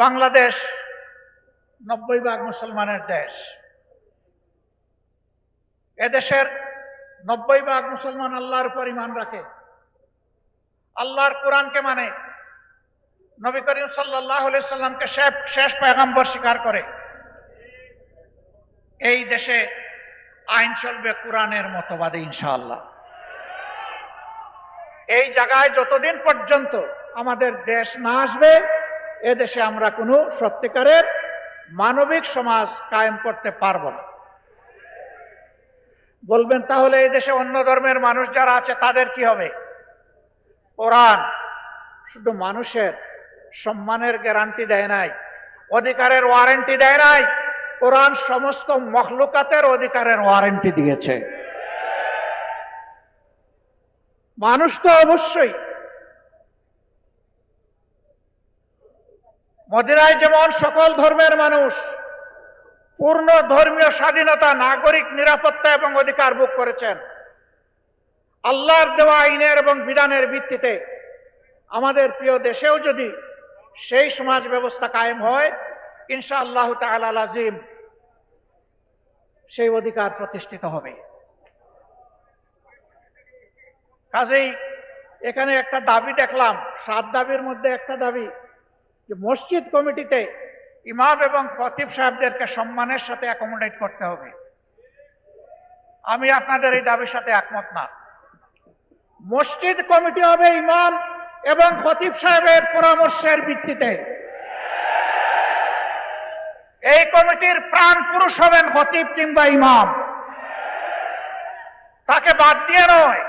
বাংলাদেশ 90% মুসলমানের দেশ। এদেশের 90% মুসলমান আল্লাহর উপর ঈমান রাখে, আল্লাহর কোরআনকে মানে, নবী করিম সাল্লাল্লাহু আলাইহি সাল্লামকে শেষ পয়গম্বর স্বীকার করে। এই দেশে আইন চলবে কোরআনের মতবাদে ইনশাআল্লাহ। এই জায়গায় যতদিন পর্যন্ত আমাদের দেশ না আসবে, এ দেশে আমরা কোনো সত্যিকারের মানবিক সমাজ কায়েম করতে পারবো না। বলবেন তাহলে এই দেশে অন্য ধর্মের মানুষ যারা আছে তাদের কি হবে? কোরআন শুধু মানুষের সম্মানের গ্যারান্টি দেয় নাই, অধিকারের ওয়ারেন্টি দেয় নাই, কোরআন সমস্ত মখলুকাতের অধিকারের ওয়ারেন্টি দিয়েছে। মানুষ তো অবশ্যই, মদিনায় যেমন সকল ধর্মের মানুষ পূর্ণ ধর্মীয় স্বাধীনতা, নাগরিক নিরাপত্তা এবং অধিকার ভোগ করেছেন, আল্লাহর দেওয়া আইনের এবং বিধানের ভিত্তিতে আমাদের প্রিয় দেশেও যদি সেই সমাজ ব্যবস্থা কায়েম হয়, ইনশাআল্লাহ তাআলা আযীম সেই অধিকার প্রতিষ্ঠিত হবে। কাজেই এখানে একটা দাবি দেখলাম, 7 দাবির মধ্যে একটা দাবি যে মসজিদ কমিটিতে ইমাম এবং খতিব সাহেবদেরকে সম্মানের সাথে অ্যাকোমোডেট করতে হবে। আমি আপনাদের এই দাবির সাথে একমত না। মসজিদ কমিটি হবে ইমাম এবং খতিব সাহেবের পরামর্শের ভিত্তিতে। এই কমিটির প্রাণ পুরুষ হবেন খতিব কিংবা ইমাম। তাকে বাদ দিয়ে নয়,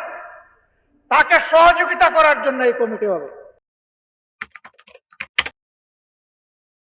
তাকে সহযোগিতা করার জন্য এই কমিটি হবে।